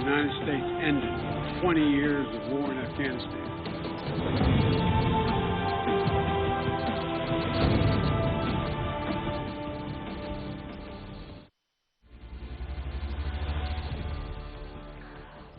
United States ended 20 years of war in Afghanistan.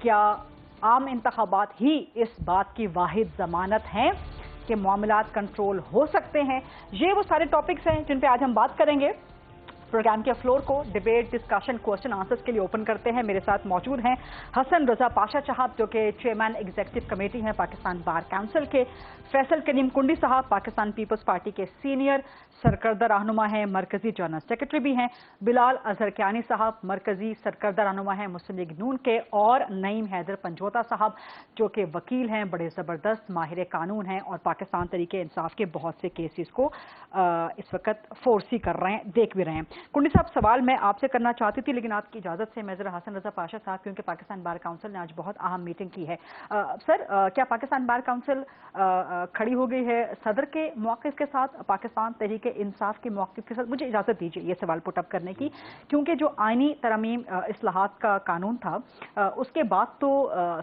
کیا عام انتخابات ہی اس بات کی واحد ضمانت ہیں کہ معاملات کنٹرول ہو سکتے ہیں؟ یہ وہ سارے ٹاپکس ہیں جن پہ آج ہم بات کریں گے. پروگرام کے فلور کو ڈیبیٹ، ڈسکشن، کوسچن آنسرز کے لیے اوپن کرتے ہیں. میرے ساتھ موجود ہیں حسن رضا پاشا صاحب جو کہ چیئرمین ایگزیکٹو کمیٹی ہیں پاکستان بار کونسل کے، فیصل کریم کنڈی صاحب پاکستان پیپلز پارٹی کے سینئر سرکردہ رہنما ہیں، مرکزی جنرل سیکرٹری بھی ہیں، بلال اظہر کیانی صاحب مرکزی سرکردہ رہنما ہیں مسلم لیگ نون کے، اور نعیم حیدر پنجوتا صاحب جو کہ وکیل ہیں، بڑے زبردست ماہر قانون ہیں اور پاکستان تحریک انصاف کے بہت سے کیسز کو اس وقت فورسی کر رہے ہیں، دیکھ بھی رہے ہیں. کنڈی صاحب سوال میں آپ سے کرنا چاہتی تھی لیکن آپ کی اجازت سے میں ذرا حسن رضا پاشا صاحب کیونکہ پاکستان بار کونسل نے آج بہت اہم میٹنگ کی ہے. سر کیا پاکستان بار کونسل کھڑی ہو گئی ہے صدر کے موقف کے ساتھ، پاکستان تحریک انصاف کے موقف کے ساتھ؟ مجھے اجازت دیجیے یہ سوال پٹ اپ کرنے کی، کیونکہ جو آئینی ترمیم اصلاحات کا قانون تھا اس کے بعد تو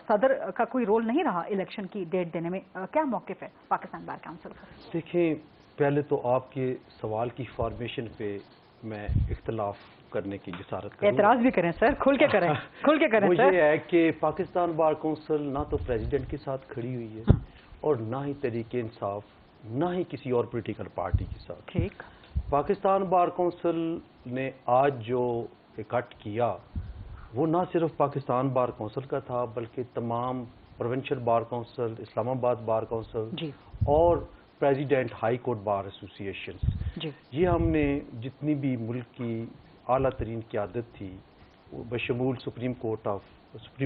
صدر کا کوئی رول نہیں رہا الیکشن کی ڈیٹ دینے میں. کیا موقف ہے پاکستان بار کونسل کا؟ دیکھیں، پہلے تو آپ کے سوال کی فارمیشن پہ میں اختلاف کرنے کی جسارت کروں. اعتراض بھی کریں سر، کھل کے کریں، کھل کے کریں. وہ یہ ہے کہ پاکستان بار کونسل نہ تو پریزیڈنٹ کے ساتھ کھڑی ہوئی ہے اور نہ ہی تحریک انصاف، نہ ہی کسی اور پولیٹیکل پارٹی کے ساتھ. ٹھیک. پاکستان بار کونسل نے آج جو اکٹھ کیا وہ نہ صرف پاکستان بار کونسل کا تھا بلکہ تمام پروونشل بار کونسل، اسلام آباد بار کونسل جی اور پریزیڈنٹ ہائی کورٹ بار ایسوسی جی یہ ہم نے جتنی بھی ملک کی اعلیٰ ترین قیادت تھی بشمول supreme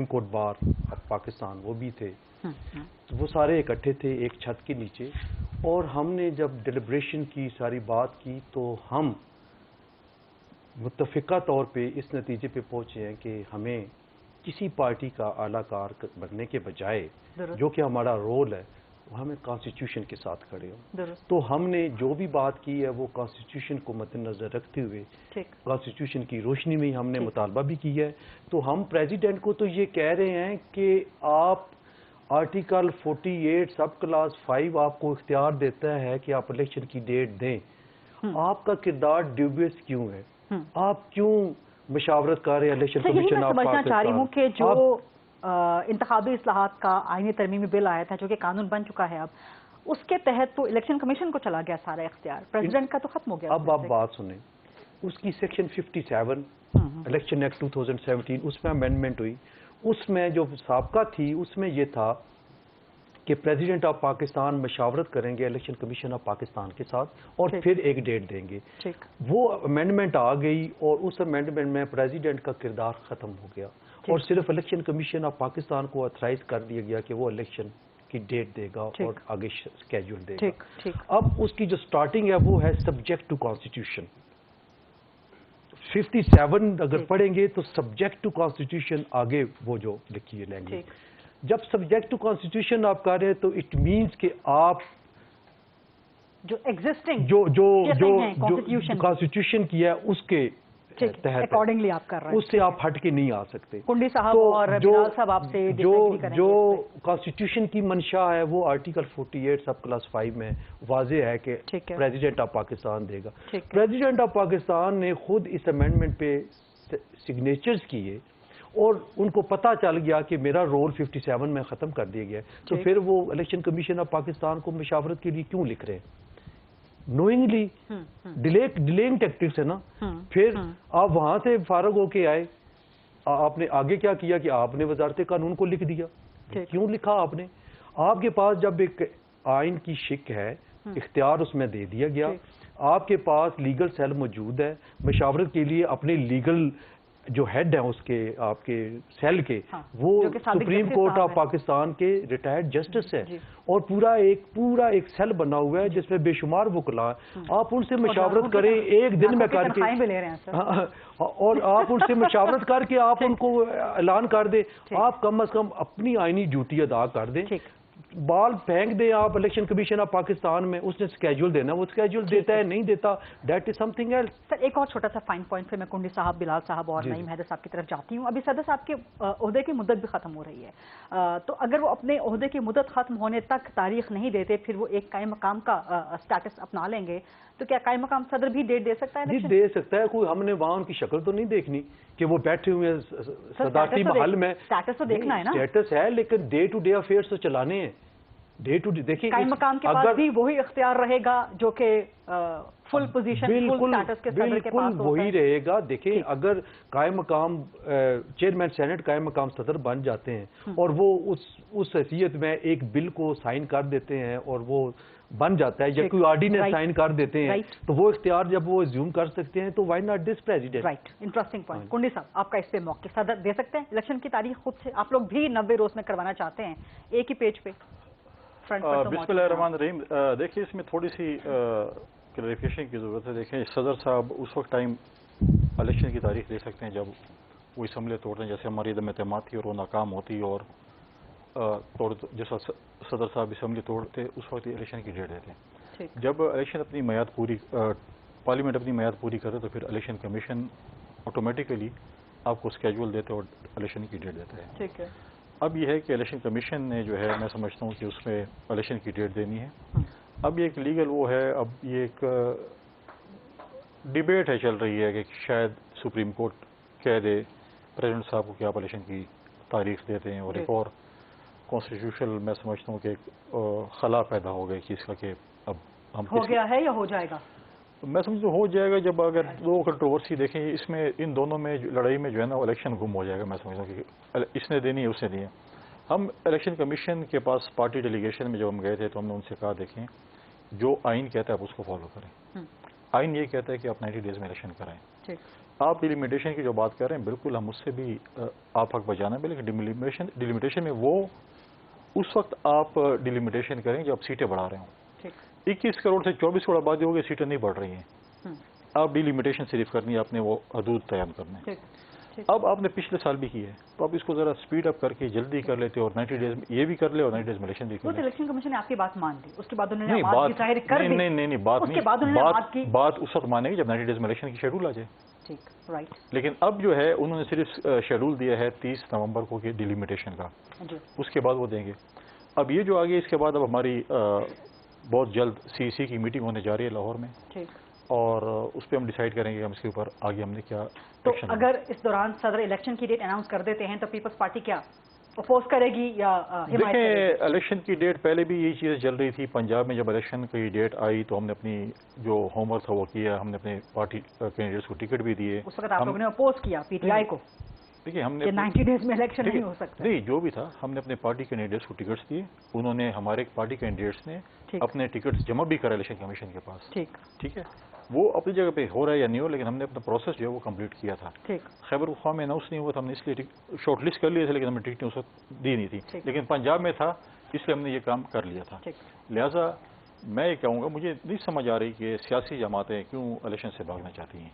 court bar of Pakistan وہ بھی تھے، وہ سارے اکٹھے تھے ایک چھت کے نیچے. اور ہم نے جب ڈیلیبریشن کی، ساری بات کی، تو ہم متفقہ طور پہ اس نتیجے پہ پہنچے ہیں کہ ہمیں کسی پارٹی کا اعلیٰ کار بننے کے بجائے جو کہ ہمارا رول ہے وہ ہمیں کانسٹیٹیوشن کے ساتھ کھڑے ہوں. تو ہم نے جو بھی بات کی ہے وہ کانسٹیٹیوشن کو مد نظر رکھتے ہوئے کانسٹیٹیوشن کی روشنی میں ہم نے مطالبہ بھی کی ہے. تو ہم پریزیڈنٹ کو تو یہ کہہ رہے ہیں کہ آپ آرٹیکل 48 سب کلاس 5 آپ کو اختیار دیتا ہے کہ آپ الیکشن کی ڈیٹ دیں. آپ کا کردار ڈیوبیس کیوں ہے؟ آپ کیوں مشاورت کر رہے ہیں الیکشن کمیشن آف سمجھنا چاہ رہی ہوں کہ جو انتخابی اصلاحات کا آئینی ترمیمی بل آیا تھا جو کہ قانون بن چکا ہے اب، اس کے تحت تو الیکشن کمیشن کو چلا گیا سارا اختیار، پریزیڈنٹ کا تو ختم ہو گیا. اب آپ بات سنیں، اس کی سیکشن 57 الیکشن ایکٹ 2017 اس میں امینڈمنٹ ہوئی. اس میں جو سابقہ تھی اس میں یہ تھا کہ پریزیڈنٹ آف پاکستان مشاورت کریں گے الیکشن کمیشن آف پاکستان کے ساتھ اور پھر ایک ڈیٹ دیں گے. وہ امینڈمنٹ آ گئی اور اس امینڈمنٹ میں پریزیڈنٹ کا کردار ختم ہو گیا اور صرف الیکشن کمیشن آف پاکستان کو اتھرائز کر دیا گیا کہ وہ الیکشن کی ڈیٹ دے گا اور آگے اسکیجول دے گا. اب اس کی جو سٹارٹنگ ہے وہ ہے سبجیکٹ ٹو کانسٹیٹیوشن. 57 اگر پڑھیں گے تو سبجیکٹ ٹو کانسٹیٹیوشن آگے وہ جو لکھی ہے لینگویج. جب سبجیکٹ ٹو کانسٹیٹیوشن آپ کر رہے ہیں تو اٹ مینس کہ آپ جو ایگزسٹنگ جو کانسٹیٹیوشن کیا ہے اس کے تحت اکارڈنگلی آپ کر رہے ہیں، اس سے آپ ہٹ کے نہیں آ سکتے. کنڈی صاحب اور بلال صاحب آپ سے جو کانسٹیٹیوشن کی منشا ہے وہ آرٹیکل 48 سب کلاس 5 میں واضح ہے کہ پریزیڈنٹ آف پاکستان دے گا. پریزیڈنٹ آف پاکستان نے خود اس امینڈمنٹ پہ سگنیچرز کیے اور ان کو پتہ چل گیا کہ میرا رول 57 میں ختم کر دیا گیا. تو پھر وہ الیکشن کمیشن آف پاکستان کو مشاورت کے لیے کیوں لکھ رہے ہیں؟ نوئنگلی ڈیلینگ ٹیکٹکس ہے نا. پھر آپ وہاں سے فارغ ہو کے آئے، آپ نے آگے کیا کیا کہ آپ نے وزارت قانون کو لکھ دیا. کیوں لکھا آپ نے؟ آپ کے پاس جب ایک آئین کی شک ہے، اختیار اس میں دے دیا گیا، آپ کے پاس لیگل سیل موجود ہے مشاورت کے لیے. اپنے لیگل جو ہیڈ ہیں اس کے آپ کے سیل کے وہ سپریم کورٹ آف پاکستان کے ریٹائرڈ جسٹس ہے اور پورا ایک سیل بنا ہوا ہے جس میں بے شمار وکلا ہیں. آپ ان سے مشاورت کریں ایک دن میں کر کے، اور آپ ان سے مشاورت کر کے آپ ان کو اعلان کر دیں. آپ کم از کم اپنی آئینی ڈیوٹی ادا کر دیں. بال پھینک دیں آپ الیکشن کمیشن آف پاکستان میں، اس نے اسکیجول دینا وہ اسکیجول دیتا ہے، نہیں دیتا that is something else. Sir ایک اور چھوٹا سا فائن پوائنٹ پھر میں کنڈی صاحب، بلال صاحب اور نعیم حیدر صاحب کی طرف جاتی ہوں. ابھی صدر صاحب کے عہدے کی مدت بھی ختم ہو رہی ہے، تو اگر وہ اپنے عہدے کی مدت ختم ہونے تک تاریخ نہیں دیتے پھر وہ ایک قائم مقام کا اسٹیٹس اپنا لیں گے تو کیا قائم مقام صدر بھی ڈیٹ دے سکتا ہے؟ جی دے سکتا ہے. کوئی ہم نے وہاں ان کی شکل تو نہیں دیکھنی کہ وہ بیٹھے ہوئے ہیں صدارتی محل میں. اسٹیٹس تو دیکھنا ہے نا. اسٹیٹس ہے لیکن ڈے ٹو ڈے افیئرس تو چلانے ہیں. ڈے ٹو ڈے دیکھیے قائم مقام کے پاس بھی وہی اختیار رہے گا جو کہ فل پوزیشن فل اسٹیٹس کے صدر کے پاس وہی رہے گا. دیکھیں اگر قائم مقام چیئرمین سینٹ قائم مقام صدر بن جاتے ہیں اور وہ اس حیثیت میں ایک بل کو سائن کر دیتے ہیں اور وہ بن جاتا ہے یا کوئی آرڈیننس سائن کر دیتے ہیں تو وہ اختیار جب وہ ریزیوم کر سکتے ہیں تو why not this president. Right. Interesting point. Kundi صاحب آپ کا اس پہ موقع صدر دے سکتے ہیں الیکشن کی تاریخ خود سے؟ آپ لوگ بھی 90 روز میں کروانا چاہتے ہیں ایک ہی پیج پہ. بسم اللہ الرحمن الرحیم. دیکھیے اس میں تھوڑی سی کلیریفیکیشن کی ضرورت ہے. دیکھیں صدر صاحب اس وقت ٹائم الیکشن کی تاریخ دے سکتے ہیں جب وہ اسمبلی توڑتے ہیں, جیسے ہماری عدم اعتماد تھی اور وہ ناکام ہوتی اور جیسا صدر صاحب اسمبلی توڑتے اس وقت الیکشن کی ڈیٹ دیتے ہیں. جب الیکشن اپنی میعاد پوری پارلیمنٹ اپنی میعاد پوری کرتے تو پھر الیکشن کمیشن آٹومیٹیکلی آپ کو اسکیجول دیتے اور الیکشن کی ڈیٹ دیتا ہے. ٹھیک ہے. اب یہ ہے کہ الیکشن کمیشن نے جو ہے میں سمجھتا ہوں کہ اس میں الیکشن کی ڈیٹ دینی ہے. اب یہ ایک لیگل وہ ہے, اب یہ ایک ڈیبیٹ ہے چل رہی ہے کہ شاید سپریم کورٹ کہہ دے پریزیڈنٹ صاحب کو کہ آپ الیکشن کی تاریخ دیتے ہیں, اور ایک اور کانسٹیٹیوشنل میں سمجھتا ہوں کہ ایک خلا پیدا ہو گئی چیز کا کہ اب ہم ہو گیا ہے یا ہو جائے گا. میں سمجھتا ہوں ہو جائے گا. جب اگر دو کنٹروورسی دیکھیں اس میں ان دونوں میں لڑائی میں جو ہے نا الیکشن گم ہو جائے گا. میں سمجھتا ہوں کہ اس نے دینی ہے اس نے دی ہے. ہم الیکشن کمیشن کے پاس پارٹی ڈیلیگیشن میں جب ہم گئے تھے تو ہم نے ان سے کہا دیکھیں جو آئین کہتا ہے آپ اس کو فالو کریں. آئین یہ کہتا ہے کہ آپ 90 ڈیز میں الیکشن کرائیں. آپ ڈیلیمیٹیشن کی جو بات کر رہے ہیں بالکل ہم اس سے بھی آپ حق بجانا ہے, لیکن ڈیلیمیٹیشن میں وہ اس وقت آپ ڈیلیمیٹیشن کریں جب آپ سیٹیں بڑھا رہے ہوں. 21 کروڑ سے 24 کروڑ آبادی ہو گئی, سیٹیں نہیں بڑھ رہی ہیں. آپ ڈیلیمیٹیشن صرف کرنی ہے, آپ نے وہ حدود تیار کرنا ہے. اب آپ نے پچھلے سال بھی کی ہے تو آپ اس کو ذرا سپیڈ اپ کر کے جلدی کر لیتے اور 90 ڈیز یہ بھی کر لے اور 90 ڈیز میں الیکشن بھی کر لے. الیکشن کمیشن نے آپ کی بات مان لی, اس کے بعد انہوں نے ظاہر کر دی. نہیں بات اس وقت مانے گی جب 90 ڈیز میں الیکشن کی شیڈول آ جائے. ٹھیک رائٹ. لیکن اب جو ہے انہوں نے صرف شیڈول دیا ہے 30 نومبر کو کہ ڈیلیمیٹیشن کا, اس کے بعد وہ دیں گے. اب یہ جو آگے اس کے بعد اب ہماری بہت جلد سی کی میٹنگ ہونے جا رہی ہے لاہور میں, اور اس پہ ہم ڈیسائیڈ کریں گے ہم اس کے اوپر آگے ہم نے کیا. تو اگر اس دوران صدر الیکشن کی ڈیٹ اناؤنس کر دیتے ہیں تو پیپلز پارٹی کیا اپوز کرے گی یا حمایت کرے گی؟ دیکھیں الیکشن کی ڈیٹ پہلے بھی یہی چیزیں چل رہی تھی. پنجاب میں جب الیکشن کی ڈیٹ آئی تو ہم نے اپنی جو ہوم ورک تھا وہ کیا, ہم نے اپنے پارٹی کینڈیڈیٹس کو ٹکٹ بھی دیے. اس وقت آپ لوگوں نے اپوز کیا پی ٹی آئی کو. دیکھیے ہم نے 90 ڈیز میں الیکشن نہیں ہو سکتا. نہیں جو بھی تھا ہم نے اپنے پارٹی کینڈیڈیٹس کو ٹکٹس دیے, انہوں نے ہمارے پارٹی کینڈیڈیٹس نے اپنے ٹکٹس جمع بھی کرے الیکشن کمیشن کے پاس. ٹھیک ہے, وہ اپنی جگہ پہ ہو رہا ہے یا نہیں ہو, لیکن ہم نے اپنا پروسیس جو ہے وہ کمپلیٹ کیا تھا. خیبر پختونخوا میں اناؤنس نہیں ہوا تھا, ہم نے اس لیے شارٹ لسٹ کر لیے تھے لیکن ہم نے ٹکٹیں اس وقت دی نہیں تھی. لیکن پنجاب میں تھا اس لیے ہم نے یہ کام کر لیا تھا. لہٰذا میں یہ کہوں گا مجھے نہیں سمجھ آ رہی کہ سیاسی جماعتیں کیوں الیکشن سے بھاگنا چاہتی ہیں.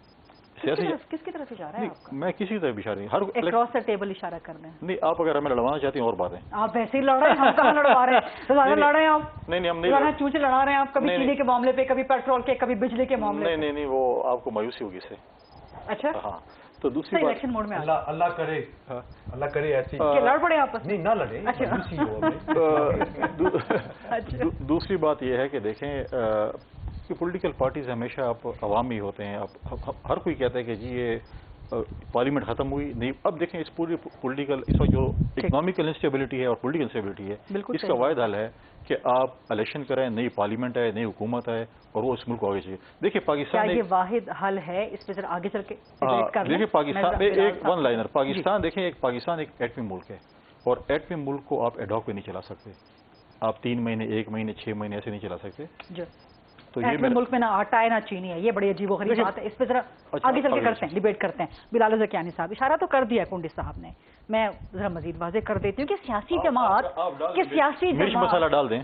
کس کی طرف اشارہ ہے آپ کا؟ میں کسی طرف اشارہ نہیں, ہر اکراس دا ٹیبل اشارہ کر رہے ہیں. نہیں آپ اگر ہمیں لڑوانا چاہتی ہیں اور بات ہے. آپ ویسے ہی لڑ رہے ہیں, ہم کہاں لڑوا رہے ہیں؟ لڑ رہے ہیں آپ. نہیں ہم نہیں چونچے لڑا رہے ہیں آپ, کبھی چینی کے معاملے پہ, کبھی پیٹرول کے, کبھی بجلی کے معاملے پہ. نہیں وہ آپ کو مایوسی ہوگی اس سے. اچھا ہاں تو دوسری بات الیکشن موڈ میں اللہ کرے ایسی لڑ پڑے آپس نہیں, نہ لڑیں. دوسری بات یہ ہے کہ دیکھیں کہ پولیٹیکل پارٹیز ہمیشہ آپ عوامی ہوتے ہیں. ہر کوئی کہتا ہے کہ جی یہ پارلیمنٹ ختم ہوئی نہیں. اب دیکھیں اس پوری پولیٹیکل اس وقت جو اکنامیکل انسٹیبلٹی ہے اور پولیٹیکل انسٹیبلٹی ہے, اس کا واحد حل ہے کہ آپ الیکشن کریں, نئی پارلیمنٹ ہے, نئی حکومت ہے, اور وہ اس ملک کو آگے چاہیے. دیکھیے پاکستان یہ واحد حل ہے, اس پہ ذرا آگے چل کے دیکھیں پاکستان ایک ون لائنر پاکستان دیکھیں پاکستان ایک ایٹمی ملک ہے, اور ایٹمی ملک کو آپ ایڈ ہاک پہ نہیں چلا سکتے. آپ 3 مہینے 1 مہینے 6 مہینے ایسے نہیں چلا سکتے. تو یہ ملک میں نہ آٹا ہے نہ چینی ہے, یہ بڑی عجیب و غریب بات ہے. اس پہ ذرا آگے چل کے کرتے ہیں, ڈیبیٹ کرتے ہیں. بلال زکیانی صاحب اشارہ تو کر دیا کنڈی صاحب نے, میں ذرا مزید واضح کر دیتی ہوں کہ سیاسی جماعت مسالہ ڈال دیں.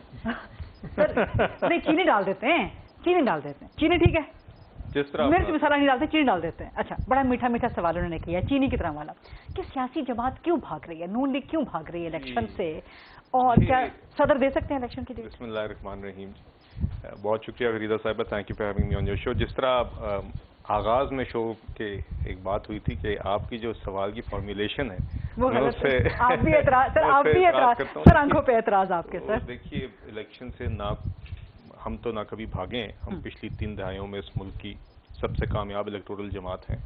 نہیں چینی ڈال دیتے ہیں, چینی ٹھیک ہے, جس طرح مرچ مسالہ نہیں ڈالتے, چینی ڈال دیتے ہیں. اچھا بڑا میٹھا میٹھا سوال انہوں نے کیا چینی کی طرح والا, کہ سیاسی جماعت کیوں بھاگ رہی ہے, نون لیگ کیوں بھاگ رہی ہے الیکشن سے, اور کیا صدر دے سکتے ہیں الیکشن کی ڈیٹ؟ بسم اللہ الرحمن الرحیم. بہت شکریہ غریدہ صاحبہ, thank you for having me on your show. جس طرح آغاز میں شو کے ایک بات ہوئی تھی کہ آپ کی جو سوال کی فارمولیشن ہے میں اس سے آپ بھی اعتراض سر, آپ بھی اعتراض سر, آنکھوں پہ اعتراض آپ کے سر. دیکھیے الیکشن سے نہ ہم تو نہ کبھی بھاگے ہیں. ہم پچھلی 3 دہائیوں میں اس ملک کی سب سے کامیاب الیکٹورل جماعت ہیں.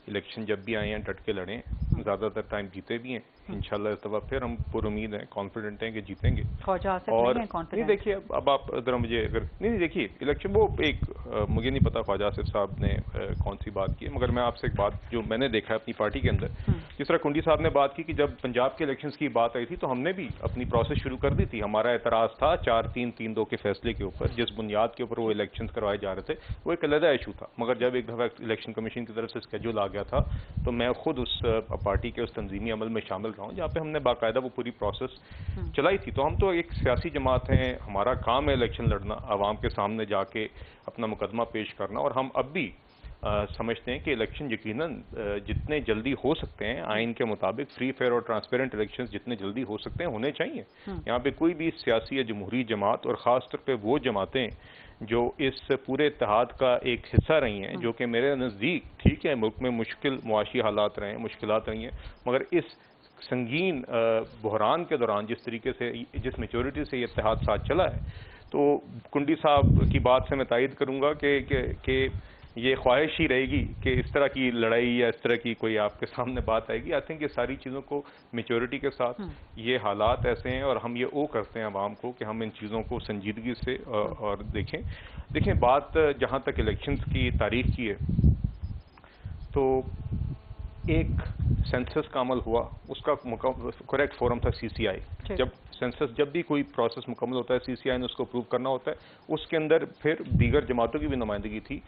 الیکشن جب بھی آئے ہیں ڈٹ کے لڑیں, زیادہ تر ٹائم جیتے بھی ہیں. انشاءاللہ اس دفعہ پھر ہم پر امید ہیں, کانفیڈنٹ ہیں کہ جیتیں گے. اور نہیں دیکھیے, اب آپ ذرا مجھے اگر نہیں دیکھیے الیکشن وہ ایک مجھے نہیں پتا خواجہ آصف صاحب نے کون سی بات کی ہے, مگر میں آپ سے ایک بات جو میں نے دیکھا ہے اپنی پارٹی کے اندر, جس طرح کنڈی صاحب نے بات کی کہ جب پنجاب کے الیکشنز کی بات آئی تھی تو ہم نے بھی اپنی پروسیس شروع کر دی تھی. ہمارا اعتراض تھا 4-3-3-2 کے فیصلے کے اوپر, جس بنیاد کے اوپر وہ الیکشنز کروائے جا رہے تھے وہ ایک علیحدہ ایشو تھا. مگر جب ایک دفعہ الیکشن کمیشن کی طرف سے اسکیجول آ گیا تھا تو میں خود اس پارٹی کے اس تنظیمی عمل میں شامل رہا ہوں جہاں پہ ہم نے باقاعدہ وہ پوری پروسیس چلائی تھی. تو ہم تو ایک سیاسی جماعت ہیں, ہمارا کام ہے الیکشن لڑنا, عوام کے سامنے جا کے اپنا مقدمہ پیش کرنا, اور ہم اب بھی سمجھتے ہیں کہ الیکشن یقیناً جتنے جلدی ہو سکتے ہیں آئین کے مطابق فری فیئر اور ٹرانسپیرنٹ الیکشن جتنے جلدی ہو سکتے ہیں ہونے چاہیے. یہاں پہ کوئی بھی سیاسی یا جمہوری جماعت, اور خاص طور پہ وہ جماعتیں جو اس پورے اتحاد کا ایک حصہ رہی ہیں, جو کہ میرے نزدیک ٹھیک ہے ملک میں مشکل معاشی حالات رہے ہیں, مشکلات رہی ہیں, مگر اس سنگین بحران کے دوران جس طریقے سے جس میچورٹی سے یہ اتحاد ساتھ چلا ہے, تو کنڈی صاحب کی بات سے میں تائید کروں گا کہ یہ خواہش ہی رہے گی کہ اس طرح کی لڑائی یا اس طرح کی کوئی آپ کے سامنے بات آئے گی. آئی تھنک یہ ساری چیزوں کو میچورٹی کے ساتھ, یہ حالات ایسے ہیں اور ہم یہ او کرتے ہیں عوام کو کہ ہم ان چیزوں کو سنجیدگی سے اور دیکھیں بات جہاں تک الیکشنز کی تاریخ کی ہے تو ایک سینسس کا عمل ہوا, اس کا کریکٹ فورم تھا سی سی آئی. جب بھی کوئی پروسیس مکمل ہوتا ہے سی سی آئی نے اس کو اپروو کرنا ہوتا ہے, اس کے اندر پھر دیگر جماعتوں کی بھی نمائندگی تھی,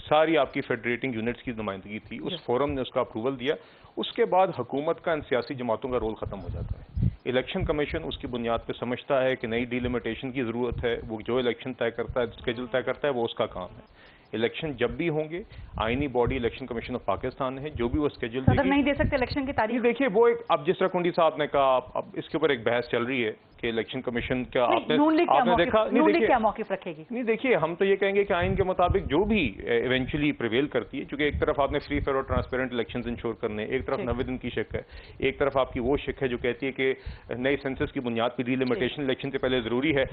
ساری آپ کی فیڈریٹنگ یونٹس کی نمائندگی تھی, اس فورم نے اس کا اپروول دیا. اس کے بعد حکومت کا ان سیاسی جماعتوں کا رول ختم ہو جاتا ہے. الیکشن کمیشن اس کی بنیاد پہ سمجھتا ہے کہ نئی ڈیلیمیٹیشن کی ضرورت ہے, وہ جو الیکشن طے کرتا ہے, اسکیجول طے کرتا ہے, وہ اس کا کام ہے. الیکشن جب بھی ہوں گے, آئینی body election commission of Pakistan ہے, جو بھی وہ اسکیجول نہیں دے سکتے الیکشن کی تاریخ. دیکھیے وہ ایک, اب جس طرح کنڈی صاحب نے کہا, اب اس کے اوپر ایک بحث چل رہی ہے کہ الیکشن کمیشن کا آپ نے دیکھا کیا موقف رکھے گی. نہیں دیکھیے, ہم تو یہ کہیں گے کہ آئین کے مطابق جو بھی ایونچولی پریویل کرتی ہے, چونکہ ایک طرف آپ نے فری فیئر اور ٹرانسپیرنٹ الیکشنز انشور کرنے, ایک طرف 90 دن کی شک ہے, ایک طرف آپ کی وہ شک ہے جو کہتی ہے کہ نئی سینسس کی بنیاد پر ڈیلیمیٹیشن الیکشن سے پہلے ضروری ہے.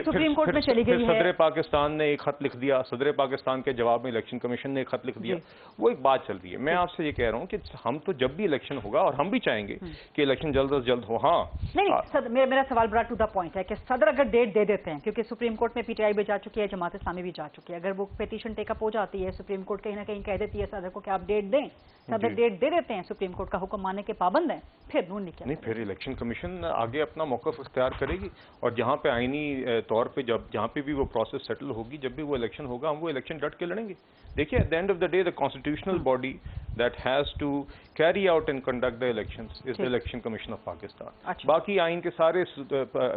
سپریم کورٹ میں چلی گئی ہے, صدر پاکستان نے ایک خط لکھ دیا, صدر پاکستان کے جواب میں الیکشن کمیشن نے ایک خط لکھ دیا, وہ ایک بات چل رہی ہے. میں آپ سے یہ کہہ رہا ہوں کہ ہم تو جب بھی الیکشن ہوگا, اور ہم بھی چاہیں گے کہ الیکشن جلد از جلد ہو. ہاں نہیں, میرا سوال بڑا ٹو دا پوائنٹ ہے کہ صدر اگر ڈیٹ دے دیتے ہیں, کیونکہ سپریم کورٹ میں پی ٹی آئی بھی جا چکی ہے, جماعت اسلامی بھی جا چکی ہے, اگر وہ پیٹیشن ٹیک اپ ہو جاتی ہے, سپریم کورٹ کہیں نہ کہیں کہہ دیتی ہے صدر کو کہ آپ ڈیٹ دیں, صدر ڈیٹ دے دیتے ہیں, سپریم کورٹ کا حکم ماننے کے پابند ہیں, پھر نون لیگ نہیں, پھر الیکشن کمیشن آگے اپنا موقف اختیار کرے گی, اور جہاں پہ آئینی طور پہ جہاں پہ بھی وہ پروسیس سیٹل ہوگی, جب بھی وہ الیکشن ہوگا, ہم وہ الیکشن ڈٹ کے لڑیں گے. دیکھیے at the end of the day, the constitutional body that has to carry out and conduct the elections is the Election Commission of Pakistan. باقی آئین کے سارے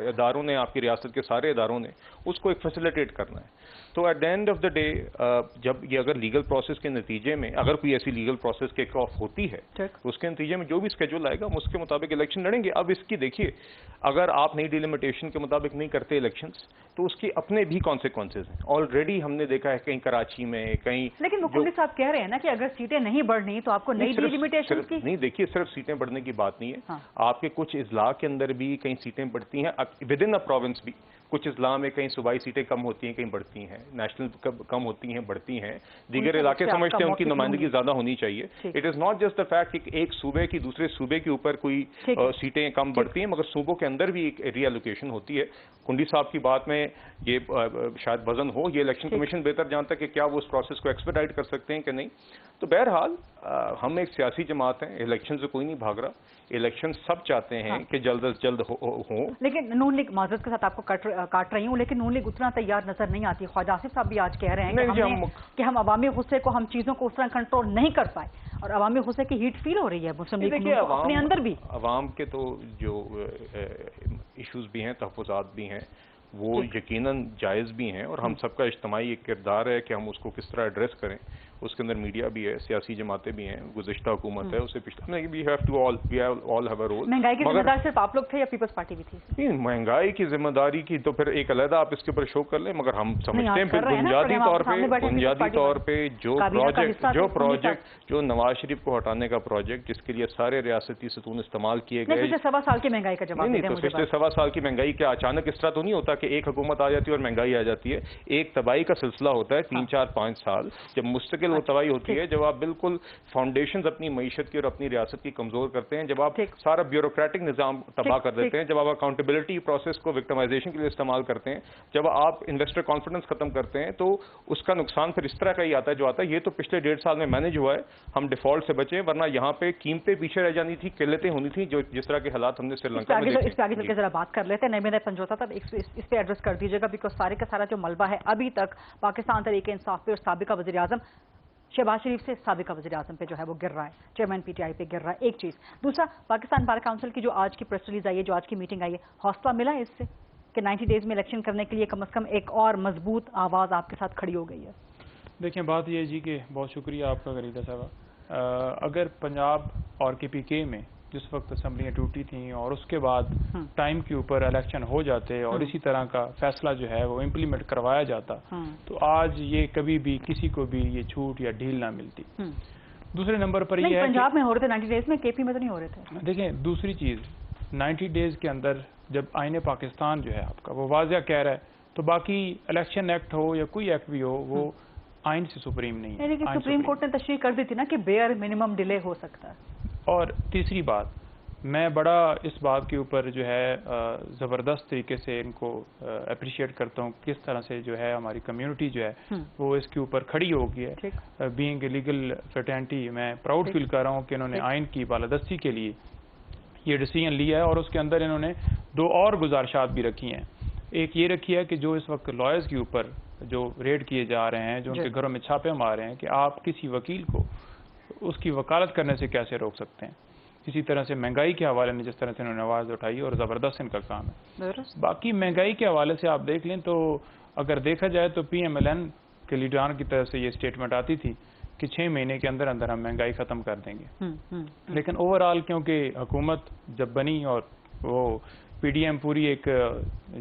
اداروں نے, آپ کی ریاست کے سارے اداروں نے اس کو ایک فیسیلیٹیٹ کرنا ہے. تو at the end of the day, جب یہ اگر لیگل پروسیس کے نتیجے میں اگر کوئی ایسی لیگل پروسیس کیک آف ہوتی ہے تو اس کے نتیجے میں جو بھی اسکیجول آئے گا ہم اس کے مطابق الیکشن لڑیں گے. اب اس کی دیکھیے, اگر آپ نئی ڈیلیمیٹیشن کے مطابق نہیں کرتے الیکشنز تو اس کی اپنے بھی کانسیکوینسز ہیں. آلریڈی ہم نے دیکھا ہے کہیں کراچی میں, کہیں, لیکن مکمل صاحب کہہ رہے ہیں نا کہ اگر سیٹیں نہیں بڑھنی تو آپ کو نئی ڈیلیمیٹیشن کی نہیں. دیکھیے صرف سیٹیں بڑھنے کی بات نہیں ہے, آپ کے کچھ اضلاع کے اندر بھی کہیں سیٹیں بڑھتی ہیں, ود ان اے پروونس بھی کچھ اضلاع میں کہیں صوبائی سیٹیں کم ہوتی ہیں, کہیں بڑھتی ہیں, نیشنل کم ہوتی ہیں, بڑھتی ہیں, دیگر علاقے سمجھتے ہیں ان کی نمائندگی زیادہ ہونی چاہیے. It is not just the fact کہ ایک صوبے کی دوسرے صوبے کے اوپر کوئی سیٹیں کم بڑھتی ہیں, مگر صوبوں کے اندر بھی ایک ری ایلوکیشن ہوتی ہے. کنڈی صاحب کی بات میں یہ شاید وزن ہو, یہ الیکشن کمیشن بہتر جانتا ہے کہ کیا وہ اس پروسیس کو ایکسپیڈائٹ کر سکتے ہیں کہ نہیں. تو بہرحال ہم ایک سیاسی جماعت ہیں, الیکشن سے کوئی نہیں بھاگ رہا, الیکشن سب چاہتے ہیں کہ جلد از جلد ہوں. لیکن نون لیگ, معذرت کے ساتھ آپ کو کاٹ رہی ہوں, لیکن نون لیگ اتنا تیار نظر نہیں آتی. خواجہ آصف صاحب بھی آج کہہ رہے ہیں کہ ہم عوامی غصے کو, ہم چیزوں کو اس طرح کنٹرول نہیں کر پائے, اور عوامی غصے کی ہیٹ فیل ہو رہی ہے مسلم لیگ اپنے اندر بھی. عوام کے تو جو ایشوز بھی ہیں, تحفظات بھی ہیں, وہ یقیناً جائز بھی ہیں, اور ہم سب کا اجتماعی ایک کردار ہے کہ ہم اس کو کس طرح ایڈریس کریں, اس کے اندر میڈیا بھی ہے, سیاسی جماعتیں بھی ہیں, گزشتہ حکومت ہے, اسے پچھلے we have all have a role. مہنگائی کی ذمہ دار صرف آپ لوگ تھے یا پیپلز پارٹی بھی تھی؟ نہیں, مہنگائی کی ذمہ داری کی تو پھر ایک علیحدہ آپ اس کے اوپر شو کر لیں, مگر ہم سمجھتے ہیں پھر بنیادی طور پہ جو پروجیکٹ جو نواز شریف کو ہٹانے کا پروجیکٹ جس کے لیے سارے ریاستی ستون استعمال کیے گئے. پچھلے 1.25 سال کی مہنگائی کا جواب نہیں, تو پچھلے 1.25 سال کی مہنگائی کیا اچانک اس طرح تو نہیں ہوتا کہ ایک حکومت آ جاتی ہے اور مہنگائی آ جاتی ہے. ایک تباہی کا سلسلہ ہوتا ہے 3, 4, 5 سال جب مستقل وہ تباہی ہوتی ہے, جب آپ بالکل فاؤنڈیشنز اپنی معیشت کی اور اپنی ریاست کی کمزور کرتے ہیں, جب آپ سارا بیوروکریٹک نظام تباہ کر دیتے ہیں, جب آپ اکاؤنٹیبلٹی پروسیس کو وکٹمائزیشن کے لیے استعمال کرتے ہیں, جب آپ انویسٹر کانفیڈنس ختم کرتے ہیں, تو اس کا نقصان پھر اس طرح کا ہی آتا ہے جو آتا ہے. یہ تو پچھلے 1.5 سال میں مینج ہوا ہے, ہم ڈیفالٹ سے بچے, ورنہ یہاں پہ قیمتیں پیچھے رہ جانی تھی, قلتیں ہونی تھیں, جو جس طرح کے حالات ہم نے سری لنکا میں دیکھے. اس پہ آگے چل کے ذرا بات کر لیتے ہیں. نعیم پنجوتا صاحب اس پہ ایڈریس کر دیجیے گا, بیکاز سارے کا سارا جو ملبہ ہے ابھی تک پاکستان تحریک انصاف پہ اور سابقہ وزیر اعظم شہباز شریف سے سابقہ وزیر اعظم پہ جو ہے وہ گر رہا ہے, چیئرمین پی ٹی آئی پہ گر رہا ہے. ایک چیز. دوسرا, پاکستان بار کونسل کی جو آج کی پریس ریلیز آئی ہے, جو آج کی میٹنگ آئی ہے, حوصلہ ملا ہے اس سے کہ 90 ڈیز میں الیکشن کرنے کے لیے کم از کم ایک اور مضبوط آواز آپ کے ساتھ کھڑی ہو گئی ہے؟ دیکھیں, بات یہ ہے جی کہ بہت شکریہ آپ کا غریدہ صاحبہ. اگر پنجاب اور کے پی کے میں جس وقت اسمبلیاں ٹوٹی تھیں اور اس کے بعد ٹائم کے اوپر الیکشن ہو جاتے اور اسی طرح کا فیصلہ جو ہے وہ امپلیمنٹ کروایا جاتا, تو آج یہ کبھی بھی کسی کو بھی یہ چھوٹ یا ڈھیل نہ ملتی. دوسرے نمبر پر یہ ہے پنجاب میں ہو رہے تھے 90 ڈیز میں, کے پی میں تو نہیں ہو رہے تھے. دیکھیں, دوسری چیز 90 ڈیز کے اندر جب آئین پاکستان جو ہے آپ کا وہ واضح کہہ رہا ہے, تو باقی الیکشن ایکٹ ہو یا کوئی ایکٹ بھی ہو وہ آئین سے سپریم نہیں ہے. لیکن سپریم کورٹ نے تشریح کر دی تھی نا کہ بیئر منیمم ڈیلے ہو سکتا ہے. اور تیسری بات, میں بڑا اس بات کے اوپر جو ہے زبردست طریقے سے ان کو اپریشیٹ کرتا ہوں کس طرح سے جو ہے ہماری کمیونٹی جو ہے وہ اس کے اوپر کھڑی ہو گئی ہے. بینگ اے لیگل فرٹرنٹی, میں پراؤڈ فیل کر رہا ہوں کہ انہوں نے آئین کی بالادستی کے لیے یہ ڈیسیژن لیا ہے, اور اس کے اندر انہوں نے 2 اور گزارشات بھی رکھی ہیں. ایک یہ رکھی ہے کہ جو اس وقت لائرز کے اوپر جو ریڈ کیے جا رہے ہیں, جو ان کے گھروں میں چھاپے مار رہے ہیں, کہ آپ کسی وکیل کو اس کی وکالت کرنے سے کیسے روک سکتے ہیں. اسی طرح سے مہنگائی کے حوالے میں جس طرح سے انہوں نے آواز اٹھائی, اور زبردست ان کا کام ہے. باقی مہنگائی کے حوالے سے آپ دیکھ لیں تو اگر دیکھا جائے تو پی ایم ایل این کے لیڈران کی طرف سے یہ اسٹیٹمنٹ آتی تھی کہ 6 مہینے کے اندر اندر ہم مہنگائی ختم کر دیں گے. لیکن اوور آل کیونکہ حکومت جب بنی اور وہ پی ڈی ایم پوری ایک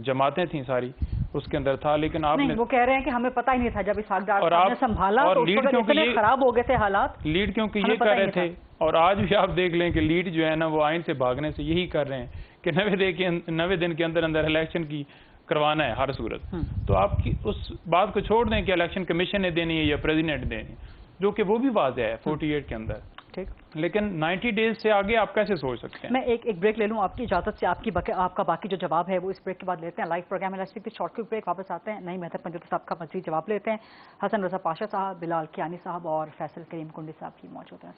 جماعتیں تھیں ساری اس کے اندر تھا, لیکن آپ نے وہ کہہ رہے ہیں کہ ہمیں پتہ ہی نہیں تھا جب اسحاق ڈار صاحب نے سنبھالا تو اتنے خراب ہو گئے تھے حالات. لیڈ کیونکہ یہ کر رہے تھے, اور آج بھی آپ دیکھ لیں کہ لیڈ جو ہے نا وہ آئین سے بھاگنے سے یہی کر رہے ہیں کہ 90 دن کے اندر اندر الیکشن کی کروانا ہے ہر صورت. تو آپ کی اس بات کو چھوڑ دیں کہ الیکشن کمیشن نے دینی ہے یا پریزیڈنٹ دینی, جو کہ وہ بھی واضح ہے 48 کے اندر, لیکن 90 ڈیز سے آگے آپ کیسے سوچ سکتے ہیں؟ میں ایک بریک لے لوں آپ کی اجازت سے. آپ کا باقی جو جواب ہے وہ اس بریک کے بعد لیتے ہیں. لائیو پروگرام ہے شارٹ کوئک بریک, واپس آتے ہیں. نعیم پنجوتا صاحب کا مزید جواب لیتے ہیں. حسن رضا پاشا صاحب, بلال کیانی صاحب اور فیصل کریم کنڈی صاحب کی موجود ہیں.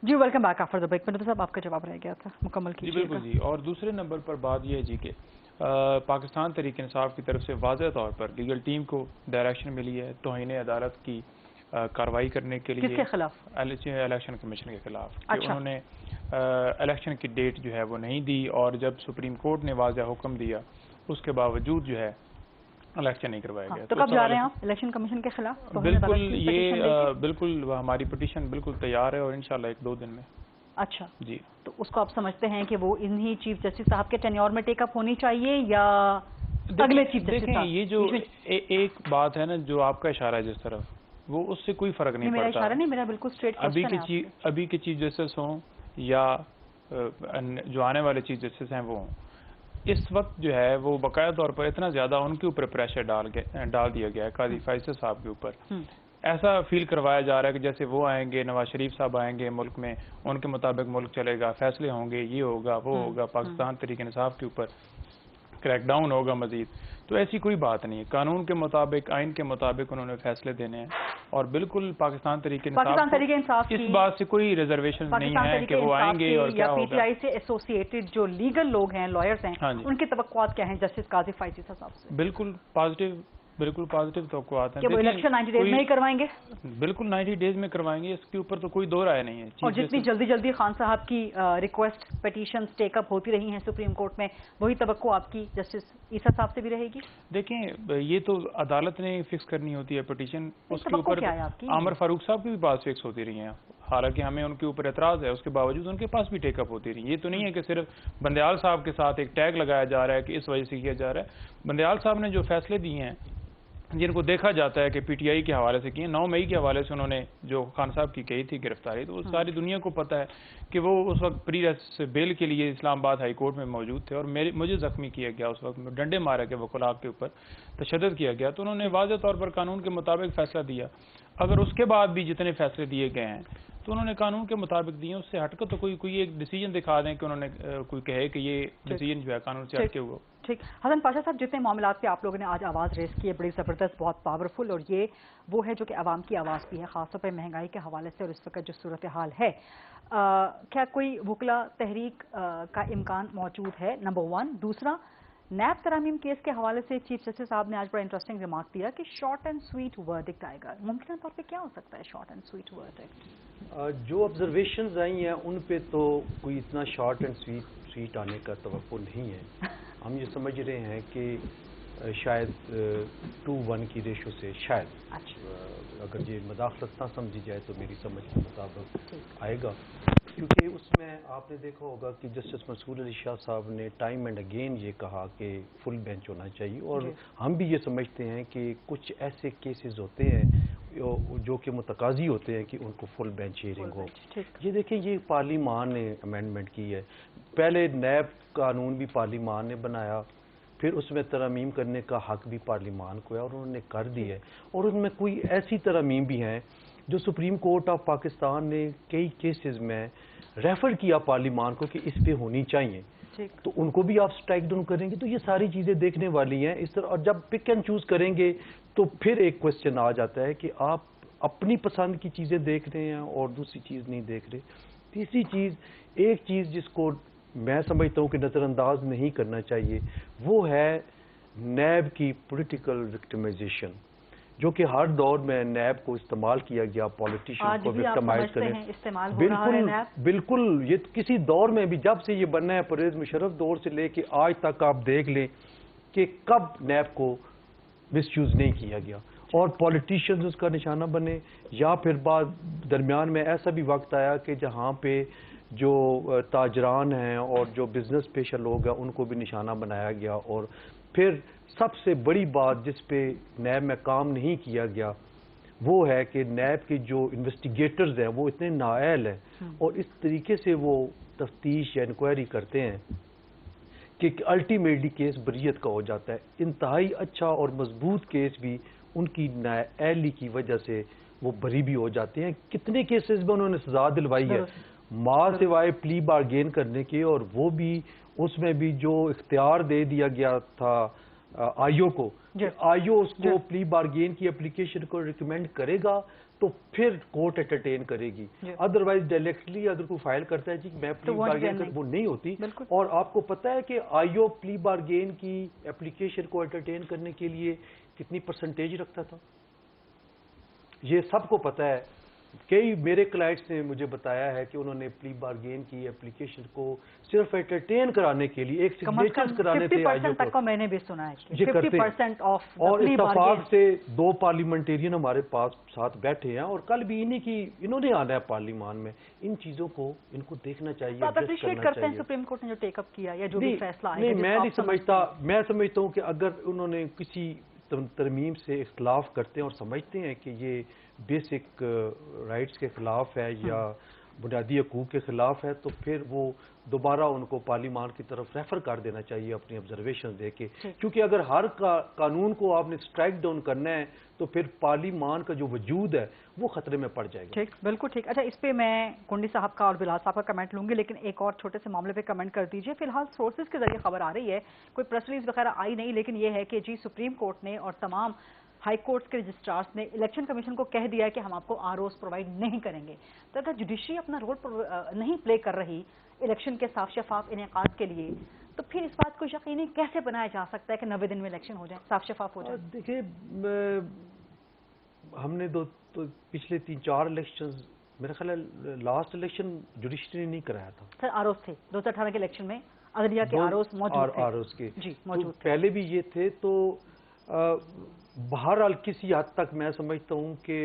جی welcome back after the break. Panjota صاحب آپ کا جواب رہ گیا تھا, مکمل کیجیے. جی بالکل جی. اور دوسرے نمبر پر بات یہ ہے جی کہ پاکستان تحریک انصاف کی طرف سے واضح طور پر لیگل ٹیم کو ڈائریکشن ملی ہے توہین عدالت کی کارروائی کرنے کے لیے. کس کے خلاف؟ الیکشن کمیشن کے خلاف. انہوں نے الیکشن کی ڈیٹ جو ہے وہ نہیں دی, اور جب سپریم کورٹ نے واضح حکم دیا اس کے باوجود جو ہے الیکشن نہیں کروایا گیا. تو کب جا رہے ہیں آپ الیکشن کمیشن کے خلاف؟ بالکل, یہ بالکل ہماری پٹیشن بالکل تیار ہے, اور انشاءاللہ 1-2 دن میں. اچھا جی. تو اس کو آپ سمجھتے ہیں کہ وہ انہی چیف جسٹس صاحب کے ٹینیور میں ٹیک اپ ہونی چاہیے یا اگلے چیف جسٹس صاحب؟ یہ جو ایک بات ہے نا جو آپ کا اشارہ ہے جس طرف, وہ اس سے کوئی فرق نہیں پڑتا. میرا اشارہ نہیں, میرا بالکل اسٹریٹ کوسچن ہے. ابھی کے چیف جسٹس ہوں یا جو آنے والے چیف جسٹس ہیں وہ ہوں, اس وقت جو ہے وہ باقاعدہ طور پر اتنا زیادہ ان کے اوپر پریشر ڈال دیا گیا ہے قاضی فیصل صاحب کے اوپر. ایسا فیل کروایا جا رہا ہے کہ جیسے وہ آئیں گے, نواز شریف صاحب آئیں گے ملک میں, ان کے مطابق ملک چلے گا, فیصلے ہوں گے, یہ ہوگا وہ ہوگا, پاکستان تحریک انصاف کے اوپر کریک ڈاؤن ہوگا مزید. تو ایسی کوئی بات نہیں ہے. قانون کے مطابق, آئین کے مطابق انہوں نے فیصلے دینے ہیں, اور بالکل پاکستان تحریک انصاف اس بات سے کوئی ریزرویشن نہیں ہے کہ وہ آئیں گے. اور کیا ہوگا, پی ٹی آئی سے ایسوسیٹڈ جو لیگل لوگ ہیں, لائرز ہیں, ان کی توقعات کیا ہیں جسٹس قاضی فیصل صاحب سے؟ بالکل پازیٹیو بالکل پازیٹیو توقعات ہیں کہ وہ الیکشن 90 ڈیز میں ہی کروائیں گے. بالکل 90 ڈیز میں کروائیں گے, اس کے اوپر تو کوئی دو رائے نہیں ہے. اور جتنی جلدی جلدی خان صاحب کی ریکویسٹ پیٹیشنز ٹیک اپ ہوتی رہی ہیں سپریم کورٹ میں, وہی توقع آپ کی جسٹس عیسیٰ صاحب سے بھی رہے گی. دیکھیں یہ تو عدالت نے فکس کرنی ہوتی ہے پٹیشن, اس کے اوپر عامر فاروق صاحب کی بھی بات فکس ہوتی رہی ہیں, حالانکہ ہمیں ان کے اوپر اعتراض ہے, اس کے باوجود ان کے پاس بھی ٹیک اپ ہوتی رہی. یہ تو نہیں ہے کہ صرف بندیال صاحب کے ساتھ ایک ٹیگ لگایا جا رہا ہے کہ اس وجہ سے کیا جا رہا ہے. بندیال صاحب نے جو فیصلے دیے ہیں جن کو دیکھا جاتا ہے کہ پی ٹی آئی کے حوالے سے کیے, 9 مئی کے حوالے سے انہوں نے جو خان صاحب کی کہی تھی گرفتاری, تو وہ ساری دنیا کو پتہ ہے کہ وہ اس وقت پری ریس بیل کے لیے اسلام آباد ہائی کورٹ میں موجود تھے, اور مجھے زخمی کیا گیا اس وقت, ڈنڈے مارے گئے, وکلاء کے اوپر تشدد کیا گیا. تو انہوں نے واضح طور پر قانون کے مطابق فیصلہ دیا. اگر اس کے بعد بھی جتنے فیصلے دیے گئے ہیں تو انہوں نے قانون کے مطابق دیے, اس سے ہٹ کر تو کوئی ایک ڈیسیجن دکھا دیں کہ انہوں نے کوئی کہے کہ یہ ڈیسیجن جو ہے قانون سے ہٹ کے ہوا. ٹھیک. حسن پاشا صاحب, جتنے معاملات پہ آپ لوگوں نے آج آواز ریز کی ہے بڑی زبردست, بہت پاورفل, اور یہ وہ ہے جو کہ عوام کی آواز بھی ہے, خاص طور پہ مہنگائی کے حوالے سے اور اس وقت جو صورتحال ہے. کیا کوئی وکلا تحریک کا امکان موجود ہے؟ نمبر 1. دوسرا, نیب ترامیم کیس کے حوالے سے چیف جسٹس صاحب نے آج بڑا انٹرسٹنگ ریمارک دیا کہ شارٹ اینڈ سویٹ ورڈکٹ آئے گا. ممکنہ طور پہ کیا ہو سکتا ہے شارٹ اینڈ سویٹ ورڈکٹ؟ جو آبزرویشنز آئی ہیں ان پہ تو کوئی اتنا شارٹ اینڈ سویٹ آنے کا توقع نہیں ہے. ہم یہ سمجھ رہے ہیں کہ شاید 2-1 کی ریشو سے شاید, اگر یہ مداخلت نہ سمجھی جائے تو میری سمجھ کے مطابق آئے گا, کیونکہ اس میں آپ نے دیکھا ہوگا کہ جسٹس منصور علی شاہ صاحب نے ٹائم اینڈ اگین یہ کہا کہ فل بینچ ہونا چاہیے, اور ہم بھی یہ سمجھتے ہیں کہ کچھ ایسے کیسز ہوتے ہیں جو کہ متقاضی ہوتے ہیں کہ ان کو فل بینچ ہیئرنگ ہو. یہ دیکھیں, یہ پارلیمان نے امینڈمنٹ کی ہے, پہلے نیب قانون بھی پارلیمان نے بنایا, پھر اس میں ترامیم کرنے کا حق بھی پارلیمان کو ہے اور انہوں نے کر دی ہے, اور ان میں کوئی ایسی ترامیم بھی ہیں جو سپریم کورٹ آف پاکستان نے کئی کیسز میں ریفر کیا پارلیمان کو کہ اس پہ ہونی چاہیے, تو ان کو بھی آپ سٹرائک ڈاؤن کریں گے. تو یہ ساری چیزیں دیکھنے والی ہیں اس طرح, اور جب پک اینڈ چوز کریں گے تو پھر ایک کوشچن آ جاتا ہے کہ آپ اپنی پسند کی چیزیں دیکھ رہے ہیں اور دوسری چیز نہیں دیکھ رہے. تیسری چیز, ایک چیز جس کو میں سمجھتا ہوں کہ نظر انداز نہیں کرنا چاہیے, وہ ہے نیب کی پولیٹیکل وکٹمائزیشن, جو کہ ہر دور میں نیب کو استعمال کیا گیا پولیٹیشن کو وکٹمائز کرنے. بالکل یہ کسی دور میں بھی, جب سے یہ بننا ہے پرویز مشرف دور سے لے کے آج تک آپ دیکھ لیں کہ کب نیب کو مس یوز نہیں کیا گیا اور پولیٹیشنز اس کا نشانہ بنے, یا پھر بعد درمیان میں ایسا بھی وقت آیا کہ جہاں پہ جو تاجران ہیں اور جو بزنس پیشہ لوگ ہیں ان کو بھی نشانہ بنایا گیا. اور پھر سب سے بڑی بات جس پہ نیب میں کام نہیں کیا گیا وہ ہے کہ نیب کے جو انویسٹیگیٹرز ہیں وہ اتنے نااہل ہیں اور اس طریقے سے وہ تفتیش یا انکوائری کرتے ہیں کہ الٹیمیٹلی کیس بریت کا ہو جاتا ہے. انتہائی اچھا اور مضبوط کیس بھی ان کی نااہلی کی وجہ سے وہ بری بھی ہو جاتے ہیں. کتنے کیسز میں انہوں نے سزا دلوائی ہے ماں سوائے پلی بارگین کرنے کے, اور وہ بھی اس میں بھی جو اختیار دے دیا گیا تھا آئیو کو, آئیو اس کو پلی بارگین کی اپلیکیشن کو ریکمینڈ کرے گا تو پھر کورٹ انٹرٹین کرے گی. ادروائز ڈائریکٹلی اگر کوئی فائل کرتا ہے جی میں پلی بارگین کر, وہ نہیں ہوتی. اور آپ کو پتہ ہے کہ آئیو پلی بارگین کی اپلیکیشن کو انٹرٹین کرنے کے لیے کتنی پرسنٹیج رکھتا تھا, یہ سب کو پتہ ہے. کئی میرے کلائنٹس نے مجھے بتایا ہے کہ انہوں نے پلی بارگین کی اپلیکیشن کو صرف انٹرٹین کرانے کے لیے ایک سگنیچرز کرانے تھے آئیو کو, میں نے بھی سنا ہے یہ کرتے ہیں. اور اتفاق سے 2 پارلیمنٹیرین ہمارے پاس ساتھ بیٹھے ہیں اور کل بھی انہوں نے آنا ہے پارلیمان میں. ان چیزوں کو ان کو دیکھنا چاہیے, آپ اپریشیٹ کرتے ہیں سپریم کورٹ نے جو ٹیک اپ کیا یا جو بھی فیصلہ آیا. نہیں, میں نہیں سمجھتا. میں سمجھتا ہوں کہ اگر انہوں نے کسی ترمیم سے اختلاف کرتے ہیں اور سمجھتے ہیں کہ یہ بیسک رائٹس کے خلاف ہے یا بنیادی حقوق کے خلاف ہے, تو پھر وہ دوبارہ ان کو پارلیمان کی طرف ریفر کر دینا چاہیے اپنی آبزرویشن دے کے. کیونکہ اگر ہر قانون کو آپ نے اسٹرائک ڈاؤن کرنا ہے تو پھر پارلیمان کا جو وجود ہے وہ خطرے میں پڑ جائے گا. ٹھیک, بالکل ٹھیک. اچھا, اس پہ میں کنڈی صاحب کا اور بلال صاحب کا کمنٹ لوں گی, لیکن ایک اور چھوٹے سے معاملے پہ کمنٹ کر دیجئے. فی الحال سورسز کے ذریعے خبر آ رہی ہے, کوئی پریس ریلیز وغیرہ آئی نہیں, لیکن یہ ہے کہ جی سپریم کورٹ نے اور تمام ہائی کورٹس کے رجسٹرارز نے الیکشن کمیشن کو کہہ دیا ہے کہ ہم آپ کو ROs پرووائڈ نہیں کریں گے. تو اگر جوڈیشری اپنا رول نہیں پلے کر رہی الیکشن کے صاف شفاف انعقاد کے لیے, تو پھر اس بات کو یقینی کیسے بنایا جا سکتا ہے کہ 90 دن میں الیکشن ہو جائے, صاف شفاف ہو جائے؟ دیکھیے ہم نے پچھلے 3-4 الیکشنز, میرا خیال ہے لاسٹ الیکشن جوڈیشری نے نہیں کرایا تھا سر. آروز تھے 2018 کے الیکشن میں, عدلیہ کے آروز موجود تھے. آروز کے جی موجود تھے. پہلے بھی یہ تھے. تو بہرحال کسی حد تک میں سمجھتا ہوں کہ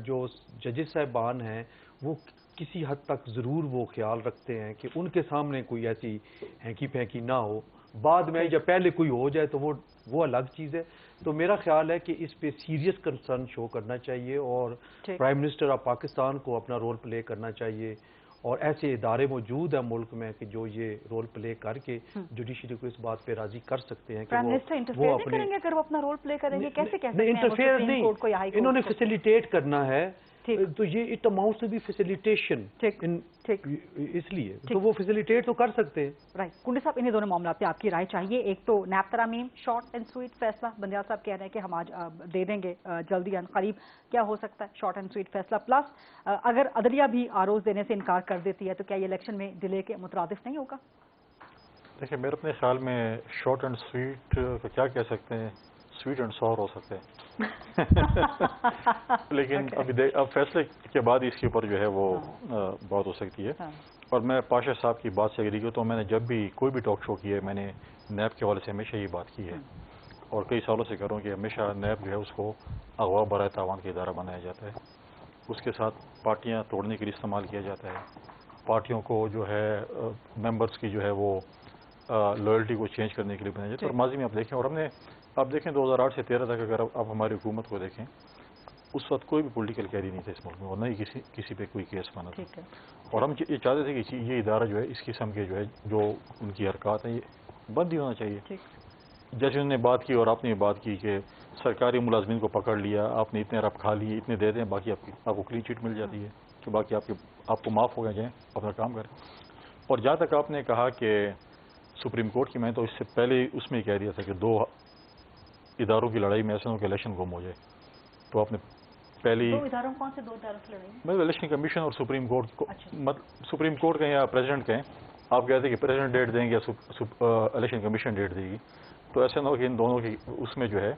جو ججز صاحبان ہیں وہ کسی حد تک ضرور وہ خیال رکھتے ہیں کہ ان کے سامنے کوئی ایسی ہینکی پھینکی نہ ہو. بعد میں یا پہلے کوئی ہو جائے تو وہ الگ چیز ہے. تو میرا خیال ہے کہ اس پہ سیریس کنسرن شو کرنا چاہیے اور پرائم منسٹر آف پاکستان کو اپنا رول پلے کرنا چاہیے, اور ایسے ادارے موجود ہیں ملک میں کہ جو یہ رول پلے کر کے جوڈیشری کو اس بات پہ راضی کر سکتے ہیں کہ وہ اپنا رول پلے کریں گے. کیسے انٹرفیئر نہیں, انہوں نے فیسیلیٹیٹ کرنا ہے. تو یہ it amounts to be facilitation, اس لیے تو وہ فیسیلیٹیٹ تو کر سکتے ہیں. رائٹ. کنڈی صاحب انہیں دونوں معاملات پہ آپ کی رائے چاہیے. ایک تو نیب ترامیم شارٹ اینڈ سویٹ فیصلہ, بندیال صاحب کہہ رہے ہیں کہ ہم آج دے دیں گے جلدی ان قریب. کیا ہو سکتا ہے شارٹ اینڈ سویٹ فیصلہ؟ پلس اگر عدلیہ بھی آروز دینے سے انکار کر دیتی ہے تو کیا یہ الیکشن میں ڈیلے کے مترادف نہیں ہوگا؟ دیکھیں میرے اپنے خیال میں شارٹ اینڈ سویٹ کو کیا کہہ سکتے ہیں, سویٹ اینڈ سور ہو سکتے ہیں. لیکن اب فیصلے کے بعد اس کے اوپر جو ہے وہ بات ہو سکتی ہے. اور میں پاشا صاحب کی بات سے اگری کرتا ہوں. میں نے جب بھی کوئی بھی ٹاک شو کی ہے میں نے نیب کے حوالے سے ہمیشہ یہ بات کی ہے, اور کئی سالوں سے کر رہا ہوں کہ ہمیشہ نیب جو ہے اس کو اغوا برائے تاوان کا ادارہ بنایا جاتا ہے. اس کے ساتھ پارٹیاں توڑنے کے لیے استعمال کیا جاتا ہے. پارٹیوں کو جو ہے ممبرس کی جو ہے وہ لائلٹی کو چینج کرنے کے لیے بنایا جاتا ہے. اور ماضی میں آپ دیکھیں, اور ہم نے آپ دیکھیں 2008 سے 13 تک اگر آپ ہماری حکومت کو دیکھیں اس وقت کوئی بھی پولیٹیکل کیری نہیں تھا اس ملک میں, اور نہ ہی کسی پہ کوئی کیس بنا تھا. اور ہم یہ چاہتے تھے کہ یہ ادارہ جو ہے اس قسم کے جو ان کی حرکات ہیں یہ بند ہی ہونا چاہیے. جیسے انہوں نے بات کی اور آپ نے بات کی کہ سرکاری ملازمین کو پکڑ لیا, آپ نے اتنے ارب کھا لیے, اتنے دے دیں, باقی آپ کو کلین چٹ مل جاتی ہے کہ باقی آپ کو معاف ہو گئے, جائیں اپنا کام کریں. اور جہاں تک آپ نے کہا کہ سپریم کورٹ کی, میں تو اس سے پہلے اس میں کہہ دیا تھا کہ 2 اداروں کی لڑائی میں ایسے نہ ہو کہ الیکشن گم ہو جائے. تو آپ نے پہلی 2 اداروں, کون سے 2 اداروں کی لڑائی؟ میں الیکشن کمیشن اور سپریم کورٹ کو, سپریم کورٹ کہیں یا پریزیڈنٹ کہیں, آپ کہتے ہیں کہ پریزیڈنٹ ڈیٹ دیں گے یا الیکشن کمیشن ڈیٹ دے گی. تو ایسا نہ ہو کہ ان دونوں کی اس میں جو ہے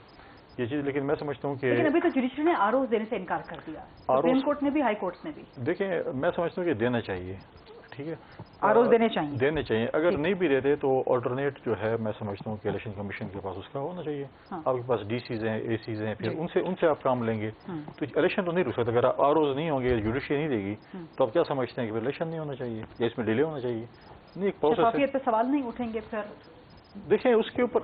یہ چیز. لیکن میں سمجھتا ہوں کہ لیکن ابھی تو جوڈیشری نے آروز دینے سے انکار کر دیا, سپریم کورٹ نے بھی, ہائی کورٹ نے بھی. دیکھیں میں سمجھتا ہوں کہ دینا چاہیے, ٹھیک ہے, آروز دینے چاہیے. اگر نہیں بھی دیتے تو آلٹرنیٹ جو ہے میں سمجھتا ہوں کہ الیکشن کمیشن کے پاس اس کا ہونا چاہیے. آپ کے پاس ڈی سیز ہیں, اے سیز ہیں, پھر ان سے آپ کام لیں گے. تو الیکشن تو نہیں رک سکتا. اگر آروز نہیں ہوں گے, جوڈیشری نہیں دے گی, تو آپ کیا سمجھتے ہیں کہ الیکشن نہیں ہونا چاہیے یا اس میں ڈیلے ہونا چاہیے؟ نہیں, ایک پروسیس ہے. پہ سوال نہیں اٹھیں گے پھر؟ دیکھیں اس کے اوپر,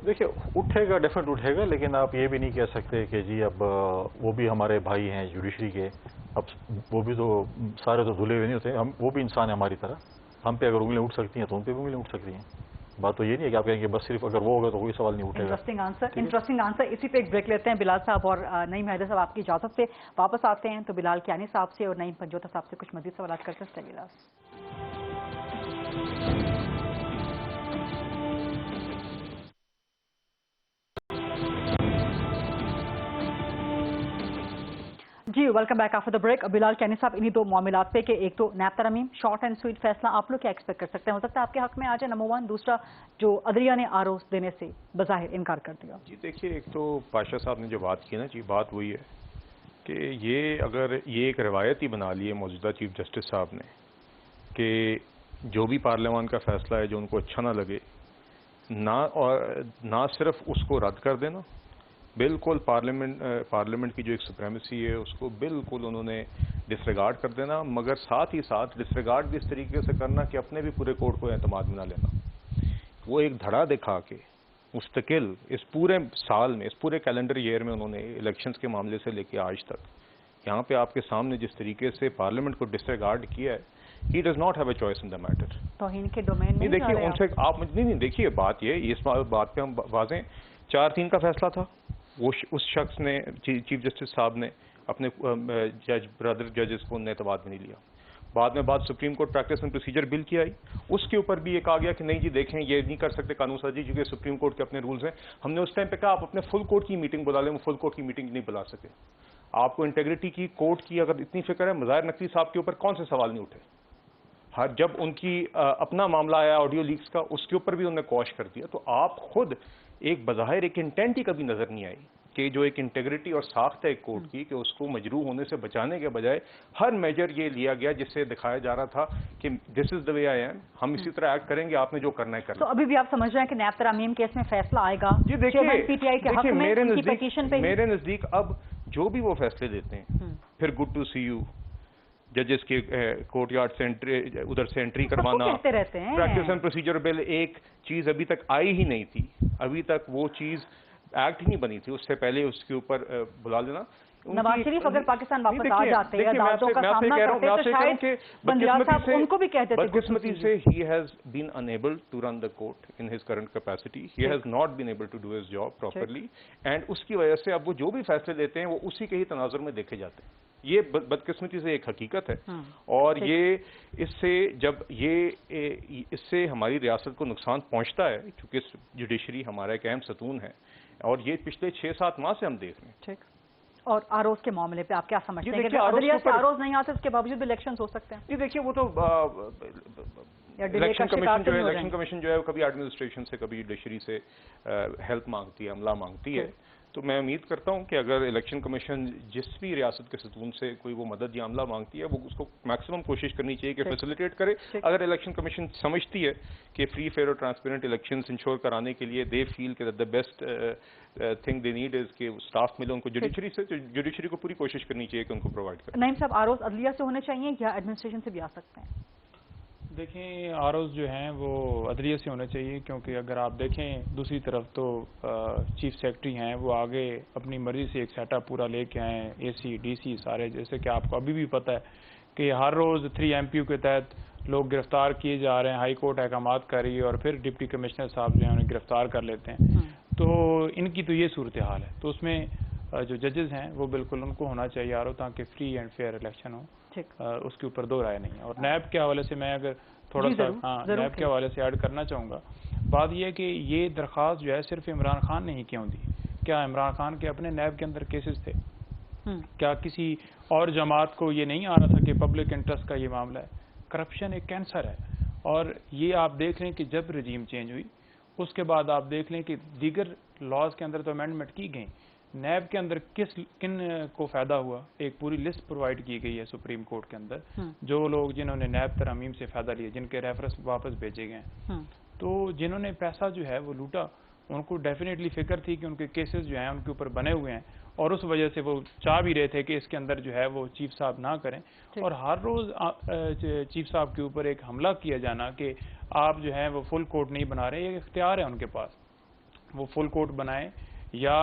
دیکھیں اٹھے گا, ڈیفینیٹ اٹھے گا, لیکن آپ یہ بھی نہیں کہہ سکتے کہ جی اب وہ بھی ہمارے بھائی ہیں جوڈیشری کے, اب وہ بھی تو سارے تو دھلے ہوئے نہیں ہوتے. وہ بھی انسان ہیں ہماری طرح. ہم پہ اگر انگلیاں اٹھ سکتی ہیں تو ان پہ بھی انگلیاں اٹھ سکتی ہیں. بات تو یہ نہیں ہے کہ آپ کہیں گے بس صرف اگر وہ ہوگا تو کوئی سوال نہیں اٹھے گا. Interesting answer. اسی پہ ایک بریک لیتے ہیں. بلال صاحب اور نعیم حیدر صاحب آپ کی اجازت سے واپس آتے ہیں تو بلال کیانی صاحب سے اور نعیم پنجوتا صاحب سے کچھ مزید سوالات کرتے ہیں. جی welcome back after the break. Bilal Kiani صاحب انہی 2 معاملات پہ کہ ایک تو نیب ترامیم شارٹ اینڈ سویٹ فیصلہ, آپ لوگ کیا ایکسپیکٹ کر سکتے ہیں؟ ہو سکتا ہے آپ کے حق میں آ جائے نمبر 1. دوسرا جو عدلیہ نے آروز دینے سے بظاہر انکار کر دیا. جی دیکھیے, ایک تو پاشا صاحب نے جو بات کی نا جی, بات وہی ہے کہ یہ اگر یہ ایک روایت ہی بنا لی ہے موجودہ چیف جسٹس صاحب نے کہ جو بھی پارلیمان کا فیصلہ ہے جو ان کو اچھا نہ لگے, نہ صرف اس کو رد کر دینا, بالکل پارلیمنٹ کی جو ایک سپریمیسی ہے اس کو بالکل انہوں نے ڈسریگارڈ کر دینا, مگر ساتھ ہی ساتھ ڈسریگارڈ بھی اس طریقے سے کرنا کہ اپنے بھی پورے کورٹ کو اعتماد میں نہ لینا. وہ ایک دھڑا دکھا کے مستقل اس پورے سال میں, اس پورے کیلنڈر ایئر میں انہوں نے الیکشنز کے معاملے سے لے کے آج تک یہاں پہ آپ کے سامنے جس طریقے سے پارلیمنٹ کو ڈسریگارڈ کیا ہے, he does not have a choice in the matter. توہین کے ڈومین میں دیکھیے ان سے آپ نہیں دیکھیے بات یہ, اس بات پہ ہم واضح 4-3 کا فیصلہ تھا, وہ اس شخص نے چیف جسٹس صاحب نے اپنے برادر ججز کو اعتماد میں نہیں لیا. بعد میں بات Supreme Court practice and procedure bill کی آئی, اس کے اوپر بھی ایک آ گیا کہ نہیں جی دیکھیں یہ نہیں کر سکتے قانون سازی کیونکہ سپریم کورٹ کے اپنے رولز ہیں. ہم نے اس ٹائم پہ کہا آپ اپنے فل کورٹ کی میٹنگ بلا لیں, وہ فل کورٹ کی میٹنگ نہیں بلا سکے. آپ کو انٹیگریٹی کی کورٹ کی اگر اتنی فکر ہے, مظاہر نقوی صاحب کے اوپر کون سے سوال نہیں اٹھے؟ جب ان کی اپنا معاملہ آیا آڈیو لیکس کا، اس کے اوپر بھی انہوں نے کوش کر دیا. تو آپ خود ایک بظاہر ایک انٹینٹ ہی کبھی نظر نہیں آئی کہ جو ایک انٹیگریٹی اور ساخت ہے ایک کورٹ کی، کہ اس کو مجروح ہونے سے بچانے کے بجائے ہر میجر یہ لیا گیا جس سے دکھایا جا رہا تھا کہ دس از دا وے آئی ایم، ہم اسی طرح ایکٹ کریں گے، آپ نے جو کرنا ہے کرنا. تو ابھی بھی آپ سمجھ رہے ہیں کہ نیب ترامیم کیس میں فیصلہ آئے گا؟ جی دیکھیے میرے نزدیک اب جو بھی وہ فیصلے دیتے ہیں، پھر گڈ ٹو سی یو، ججز کے کورٹ یارڈ سے ادھر سے انٹری کروانا، پریکٹس اینڈ پروسیجر بل، ایک چیز ابھی تک آئی ہی نہیں تھی، ابھی تک وہ چیز ایکٹ ہی نہیں بنی تھی، اس سے پہلے اس کے اوپر بلا لینا. نواز شریف اگر پاکستان واپس آ جاتے ہیں عدالتوں کا سامنا کرتے تو شاید بندیال صاحب ان کو بھی کہتے تھے. بدقسمتی سے he has been unable to run the court in his current capacity. He has not been able to do his job properly. And اس کی وجہ سے اب وہ جو بھی فیصلے لیتے ہیں وہ اسی کے ہی تناظر میں دیکھے جاتے ہیں. یہ بدقسمتی سے ایک حقیقت ہے، اور یہ اس سے ہماری ریاست کو نقصان پہنچتا ہے، کیونکہ جوڈیشری ہمارا ایک اہم ستون ہے، اور یہ پچھلے 6-7 ماہ سے ہم دیکھ رہے ہیں. اور آروز کے معاملے پہ آپ کیا سمجھتے ہیں کہ عدلیہ سے آروز نہیں آتے اس کے باوجود الیکشنز ہو سکتے ہیں؟ جی دیکھیے وہ تو الیکشن کمیشن جو ہے کبھی ایڈمنسٹریشن سے کبھی جوڈیشری سے ہیلپ مانگتی ہے، عملہ مانگتی ہے. تو میں امید کرتا ہوں کہ اگر الیکشن کمیشن جس بھی ریاست کے ستون سے کوئی وہ مدد یا عملہ مانگتی ہے، وہ اس کو میکسیمم کوشش کرنی چاہیے کہ فیسیلیٹیٹ کرے. اگر الیکشن کمیشن سمجھتی ہے کہ فری فیئر اور ٹرانسپیرنٹ الیکشنز انشور کرانے کے لیے دے فیل کہ the best thing they need is کہ اسٹاف ملے ان کو جوڈیشری سے، تو جوڈیشری کو پوری کوشش کرنی چاہیے کہ ان کو پرووائڈ کرے. نعیم صاحب، آروز عدلیہ سے ہونے چاہیے یا ایڈمنسٹریشن سے بھی آ سکتے ہیں؟ دیکھیں آروز جو ہیں وہ عدلیہ سے ہونے چاہیے، کیونکہ اگر آپ دیکھیں دوسری طرف تو چیف سیکرٹری ہیں وہ آگے اپنی مرضی سے ایک سیٹ اپ پورا لے کے آئے ہیں، اے سی ڈی سی سارے، جیسے کہ آپ کو ابھی بھی پتہ ہے کہ ہر روز 3 MPU کے تحت لوگ گرفتار کیے جا رہے ہیں، ہائی کورٹ احکامات کر رہی ہے، اور پھر ڈپٹی کمشنر صاحب جو ہیں انہیں گرفتار کر لیتے ہیں. تو ان کی تو یہ صورتحال ہے. تو اس میں جو ججز ہیں وہ بالکل ان کو ہونا چاہیے آرو، تاکہ فری اینڈ فیئر الیکشن ہو، اس کے اوپر دو رائے نہیں ہے. اور نیب کے حوالے سے میں اگر تھوڑا سا نیب کے حوالے سے ایڈ کرنا چاہوں گا، بات یہ ہے کہ یہ درخواست جو ہے صرف عمران خان نے ہی کیوں دی؟ کیا عمران خان کے اپنے نیب کے اندر کیسز تھے؟ کیا کسی اور جماعت کو یہ نہیں آ رہا تھا کہ پبلک انٹرسٹ کا یہ معاملہ ہے؟ کرپشن ایک کینسر ہے، اور یہ آپ دیکھ لیں کہ جب رجیم چینج ہوئی اس کے بعد آپ دیکھ لیں کہ دیگر لاز کے اندر تو امینڈمنٹ کی گئی، نیب کے اندر کن کو فائدہ ہوا؟ ایک پوری لسٹ پرووائڈ کی گئی ہے سپریم کورٹ کے اندر، جو لوگ جنہوں نے نیب ترامیم سے فائدہ لیا، جن کے ریفرنس واپس بھیجے گئے ہیں. تو جنہوں نے پیسہ جو ہے وہ لوٹا، ان کو ڈیفینیٹلی فکر تھی کہ ان کے کیسز جو ہیں ان کے اوپر بنے ہوئے ہیں، اور اس وجہ سے وہ چاہ بھی رہے تھے کہ اس کے اندر جو ہے وہ چیف صاحب نہ کریں. اور ہر روز چیف صاحب کے اوپر ایک حملہ کیا جانا کہ آپ جو ہے وہ فل کورٹ نہیں بنا رہے، یہ اختیار ہے ان کے پاس، وہ فل کورٹ بنائیں. یا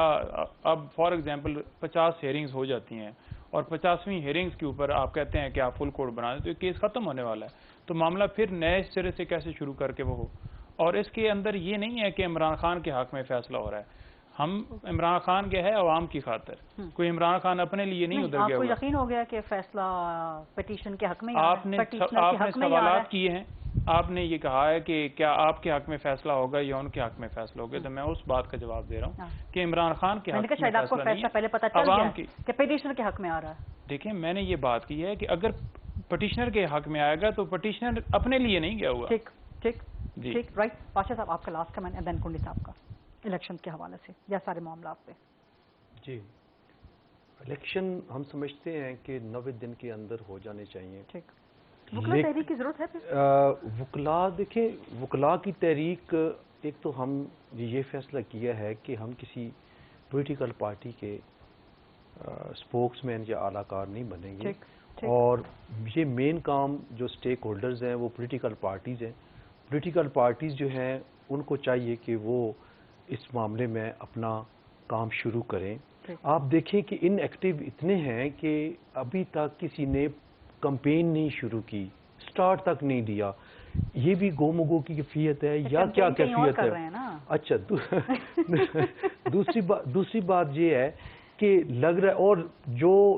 اب فار ایگزامپل 50 ہیئرنگز ہو جاتی ہیں، اور 50ویں ہیئرنگز کے اوپر آپ کہتے ہیں کہ آپ فل کورٹ بنا دیں، تو یہ کیس ختم ہونے والا ہے. تو معاملہ پھر نئے سرے سے کیسے شروع کر کے وہ ہو؟ اور اس کے اندر یہ نہیں ہے کہ عمران خان کے حق میں فیصلہ ہو رہا ہے. ہم عمران خان کے ہے عوام کی خاطر، کوئی عمران خان اپنے لیے نہیں ادھر گیا. آپ کو یقین ہو گیا کہ فیصلہ پٹیشن کے حق میں آپ نے سوالات کیے ہیں، آپ نے یہ کہا ہے کہ کیا آپ کے حق میں فیصلہ ہوگا یا ان کے حق میں فیصلہ ہوگا، تو میں اس بات کا جواب دے رہا ہوں کہ عمران خان کے حق میں فیصلہ نہیں ہے، عوام کی کہ پٹیشنر کے حق میں آ رہا ہے. دیکھیں میں نے یہ بات کی ہے کہ اگر پٹیشنر کے حق میں آئے گا تو پٹیشنر اپنے لیے نہیں گیا ہوا. ٹھیک رائٹ. پاشا صاحب آپ کا لاسٹ کمنٹ، دین کنڈی صاحب کا الیکشن کے حوالے سے یا سارے معاملات پہ. جی الیکشن ہم سمجھتے ہیں کہ 90 دن کے اندر ہو جانے چاہیے. ٹھیک. وکلا تحریک کی ضرورت ہے؟ وکلا دیکھیں، وکلا کی تحریک ایک تو ہم یہ فیصلہ کیا ہے کہ ہم کسی پولیٹیکل پارٹی کے اسپوکس مین یا اعلیٰ کار نہیں بنیں گے، اور یہ مین کام جو اسٹیک ہولڈرز ہیں وہ پولیٹیکل پارٹیز ہیں. پولیٹیکل پارٹیز جو ہیں ان کو چاہیے کہ وہ اس معاملے میں اپنا کام شروع کریں. آپ دیکھیں کہ ان ایکٹیو اتنے ہیں کہ ابھی تک کسی نے کمپین نہیں شروع کی، سٹارٹ تک نہیں دیا. یہ بھی گو مگو کی کیفیت ہے یا کیا کیفیت ہے؟ اچھا دوسری بات یہ ہے کہ لگ رہا ہے، اور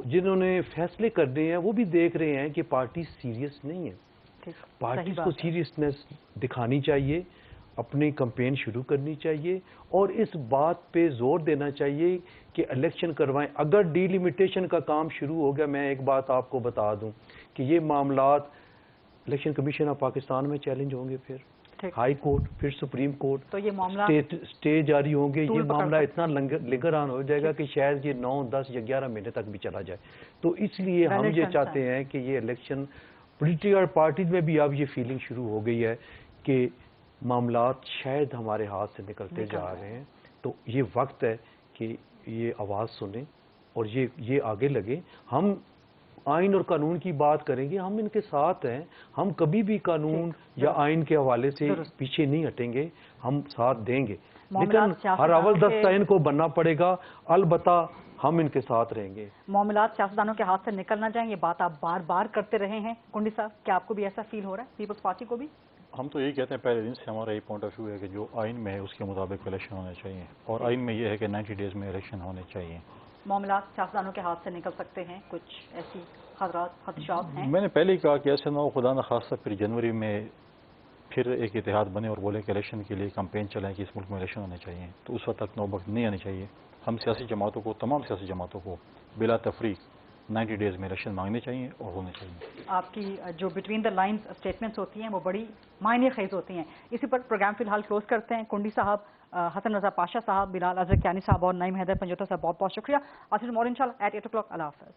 جنہوں نے فیصلے کرنے ہیں وہ بھی دیکھ رہے ہیں کہ پارٹی سیریس نہیں ہے. پارٹیز کو سیریسنس دکھانی چاہیے، اپنی کمپین شروع کرنی چاہیے، اور اس بات پہ زور دینا چاہیے کہ الیکشن کروائیں. اگر ڈی لیمیٹیشن کا کام شروع ہو گیا، میں ایک بات آپ کو بتا دوں کہ یہ معاملات الیکشن کمیشن آف پاکستان میں چیلنج ہوں گے، پھر ہائی کورٹ، پھر سپریم کورٹ، تو یہ معاملہ اسٹے جاری ہوں گے. یہ معاملہ اتنا لنگر آن ہو جائے گا کہ شاید یہ 9، 10 یا 11 مہینے تک بھی چلا جائے. تو اس لیے ہم یہ چاہتے ہیں کہ یہ الیکشن پولیٹیکل پارٹیز میں بھی اب یہ فیلنگ شروع ہو گئی ہے کہ معاملات شاید ہمارے ہاتھ سے نکلتے جا رہے ہیں. تو یہ وقت ہے کہ یہ آواز سنیں اور یہ آگے لگے. ہم آئین اور قانون کی بات کریں گے، ہم ان کے ساتھ ہیں. ہم کبھی بھی قانون یا آئین کے حوالے سے پیچھے نہیں ہٹیں گے، ہم ساتھ دیں گے. لیکن ہر اول دستہ ان کو بننا پڑے گا، البتہ ہم ان کے ساتھ رہیں گے. معاملات سیاستدانوں کے ہاتھ سے نکل نہ جائیں، یہ بات آپ بار بار کرتے رہے ہیں. کنڈی صاحب، کیا آپ کو بھی ایسا فیل ہو رہا ہے، پیپلز پارٹی کو بھی؟ ہم تو یہی کہتے ہیں پہلے دن سے ہمارا یہ پوائنٹ آف ویو ہے کہ جو آئین میں ہے اس کے مطابق الیکشن ہونے چاہیے، اور آئین میں یہ ہے کہ 90 ڈیز میں الیکشن ہونے چاہیے. معاملات سیاستدانوں کے ہاتھ سے نکل سکتے ہیں، کچھ ایسی خدشات ہیں؟ میں نے پہلے ہی کہا کہ ایسے نہ ہو خدا نخواستہ پھر جنوری میں پھر ایک اتحاد بنے اور بولے کہ الیکشن کے لیے کمپین چلائیں کہ اس ملک میں الیکشن ہونے چاہیے. تو اس وقت تک نوبت نہیں آنی چاہیے. ہم سیاسی جماعتوں کو، تمام سیاسی جماعتوں کو بلا تفریق 90 ڈیز میں الیکشن مانگنے چاہیے اور ہونے چاہیے. آپ کی جو بٹوین دا لائنز اسٹیٹمنٹس ہوتی ہیں وہ بڑی معنی خیز ہوتی ہیں. اسی پر پروگرام فی الحال کلوز کرتے ہیں. کنڈی صاحب، حسن رضا پاشا صاحب، بلال اظہر کیانی صاحب اور نعیم حیدر پنجوتا صاحب، بہت بہت شکریہ. آج مارننگ انشاءاللہ ایٹ 8 o'clock. اللہ حافظ.